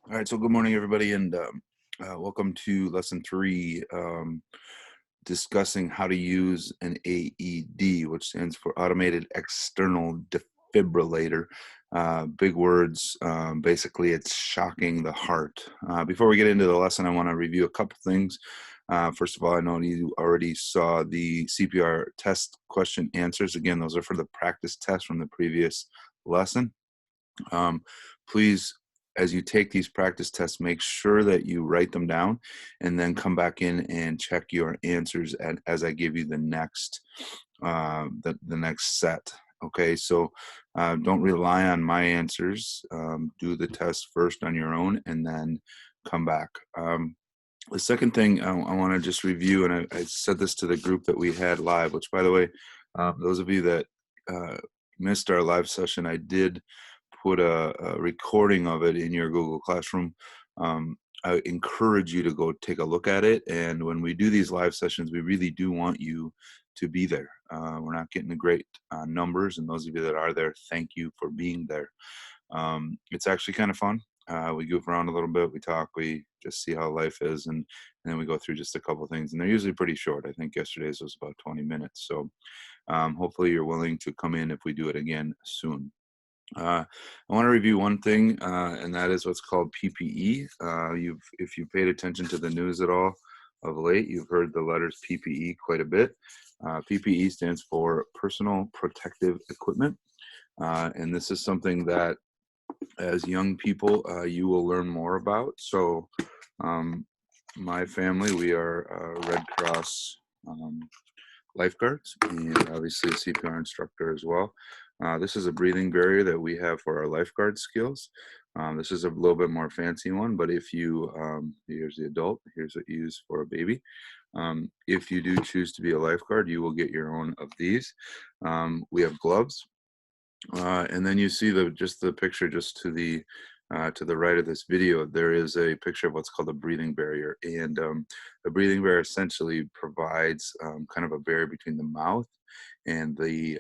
All right, so good morning, everybody, and welcome to lesson 3, discussing how to use an AED, which stands for Automated External Defibrillator. Big words. Basically, it's shocking the heart. Before we get into the lesson, I want to review a couple things. First of all, I know you already saw the CPR test question answers. Again, those are for the practice test from the previous lesson. Please, as you take these practice tests, make sure that you write them down and then come back in and check your answers as I give you the next set. Okay, so don't rely on my answers. Do the test first on your own and then come back. The second thing I want to just review, and I said this to the group that we had live, which, by the way, those of you that missed our live session, I did put a recording of it in your Google Classroom. I encourage you to go take a look at it. And when we do these live sessions, we really do want you to be there. We're not getting the great numbers, and those of you that are there, thank you for being there. It's actually kind of fun. We goof around a little bit, we talk, we just see how life is, and then we go through just a couple things, and they're usually pretty short. I think yesterday's was about 20 minutes. So hopefully you're willing to come in if we do it again soon. I want to review one thing, and that is what's called PPE. If you paid attention to the news at all of late, you've heard the letters PPE quite a bit. PPE stands for Personal Protective Equipment, and this is something that, as young people, you will learn more about. So, my family, we are Red Cross lifeguards, and obviously a CPR instructor as well. This is a breathing barrier that we have for our lifeguard skills. This is a little bit more fancy one, but if you, here's the adult, here's what you use for a baby. If you do choose to be a lifeguard, you will get your own of these. We have gloves, and then you see the picture just to the right of this video. There is a picture of what's called a breathing barrier, and the breathing barrier essentially provides kind of a barrier between the mouth and the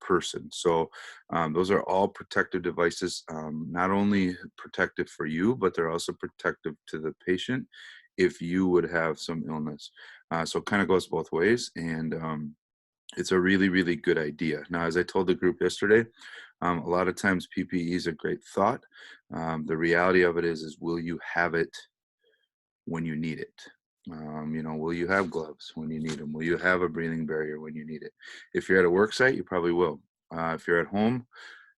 person. So those are all protective devices, not only protective for you, but they're also protective to the patient if you would have some illness. So it kind of goes both ways, and it's a really, really good idea. Now, as I told the group yesterday, a lot of times PPE is a great thought. The reality of it is will you have it when you need it? Will you have gloves when you need them? Will you have a breathing barrier when you need it? If you're at a work site, you probably will. If you're at home,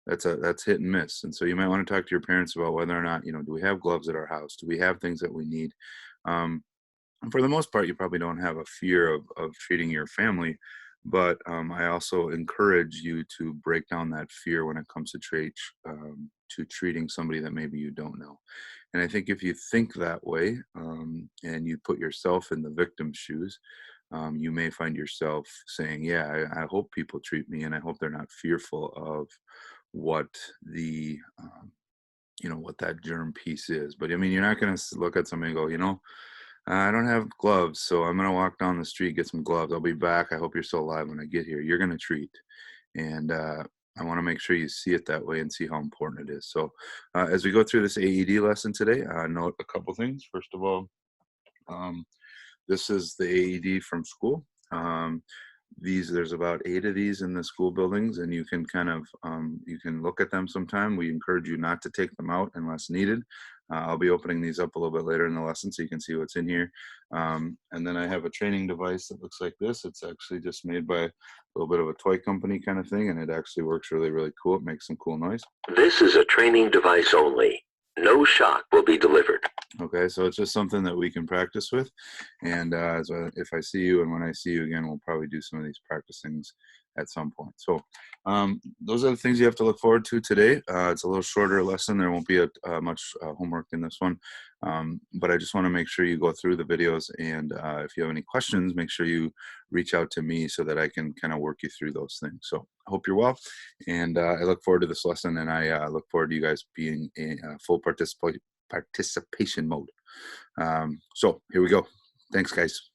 that's hit and miss. And so you might want to talk to your parents about whether or not, do we have gloves at our house? Do we have things that we need? And for the most part, you probably don't have a fear of treating your family. But I also encourage you to break down that fear when it comes to treating somebody that maybe you don't know. And I think if you think that way, and you put yourself in the victim's shoes, you may find yourself saying, yeah, I hope people treat me, and I hope they're not fearful of what what that germ piece is. But I mean, you're not going to look at somebody and go, I don't have gloves, so I'm going to walk down the street, get some gloves. I'll be back. I hope you're still alive when I get here. You're going to treat. And I want to make sure you see it that way and see how important it is. So as we go through this AED lesson today, note a couple things. First of all, this is the AED from school. There's about 8 of these in the school buildings, and you can kind of you can look at them sometime. We encourage you not to take them out unless needed. I'll be opening these up a little bit later in the lesson so you can see what's in here. And then I have a training device that looks like this. It's actually just made by a little bit of a toy company kind of thing, and it actually works really, really cool. It makes some cool noise. This is a training device only. No shock will be delivered. Okay, so it's just something that we can practice with. And if I see you and when I see you again, we'll probably do some of these practice things at some point. So those are the things you have to look forward to today. It's a little shorter lesson. There won't be much homework in this one. But I just want to make sure you go through the videos. And if you have any questions, make sure you reach out to me so that I can kind of work you through those things. So I hope you're well. And I look forward to this lesson. And I look forward to you guys being in full participation mode. So here we go. Thanks, guys.